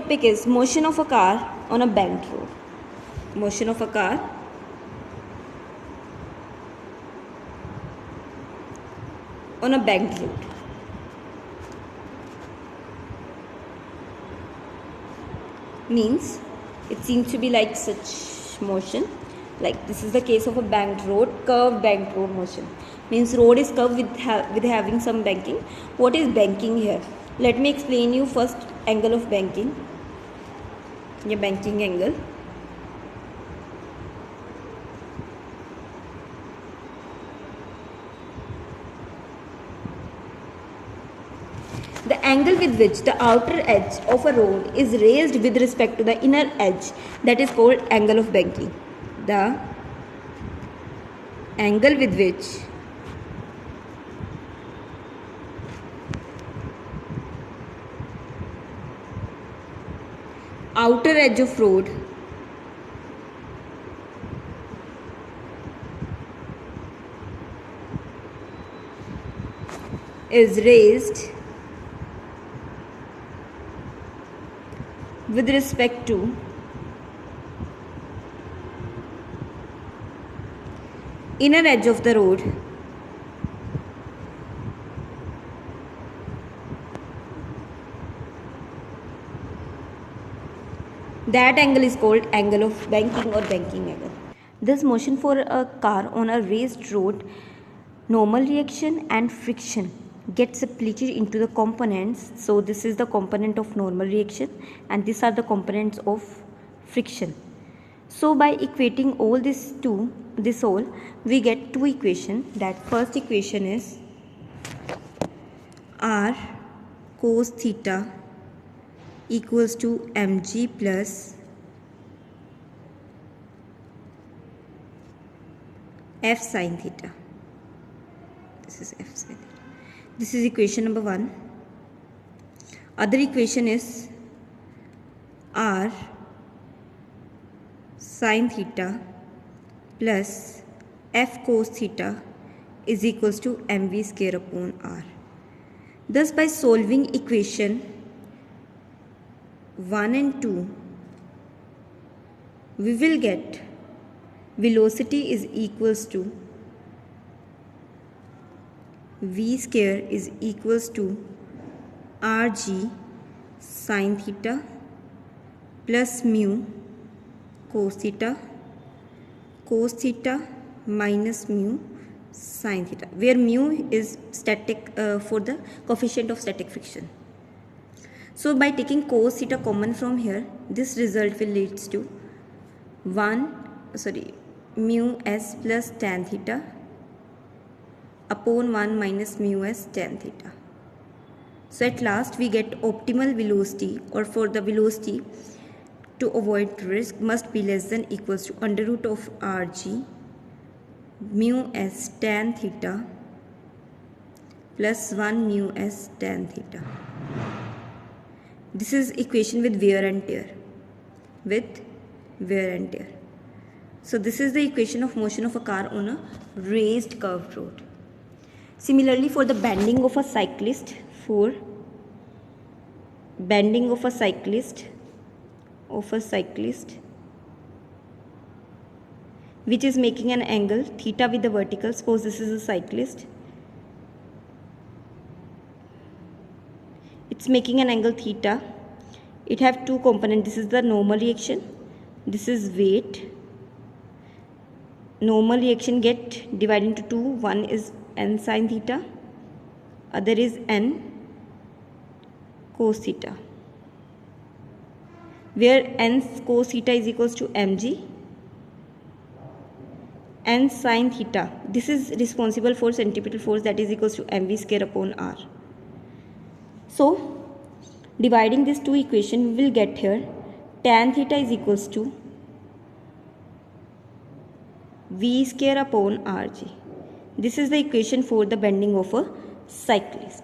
Topic is motion of a car on a banked road. Motion of a car on a banked road. Means it seems to be like such motion. Like this is the case of a banked road, curved banked road motion. Means road is curved with having some banking. What is banking here? Let me explain you first angle of banking. ये banking angle. The angle with which the outer edge of a road is raised with respect to the inner edge, that is called angle of banking. The angle with which outer edge of road is raised with respect to inner edge of the road that angle is called angle of banking or banking angle. This motion for a car on a raised road, normal reaction and friction gets split into the components. So this is the component of normal reaction and these are the components of friction. So by equating all this to this all, we get two equations. That first equation is r cos theta equals to mg plus f sin theta. This is f sin theta. This is equation number 1. Other equation is r sin theta plus f cos theta is equals to mv square upon r. Thus by solving equation 1 and 2, we will get velocity is equals to v square is equals to rg sin theta plus mu cos theta minus mu sin theta, where mu is static for the coefficient of static friction. So by taking cos theta common from here, this result will leads to mu s plus tan theta upon 1 minus mu s tan theta. So at last we get optimal velocity, or for the velocity to avoid risk must be less than equals to under root of rg mu s tan theta plus 1 mu s tan theta. This is equation with wear and tear. So this is the equation of motion of a car on a raised curved road. Similarly, for the bending of a cyclist, which is making an angle theta with the vertical. Suppose this is a cyclist. It's making an angle theta. It have two components. This is the normal reaction. This is weight. Normal reaction get divided into two. One is n sin theta. Other is n cos theta. Where n cos theta is equals to mg. N sin theta. This is responsible for centripetal force, that is equals to mv square upon r. So dividing these two equations, we will get here tan theta is equals to v square upon rg. This is the equation for the bending of a cyclist.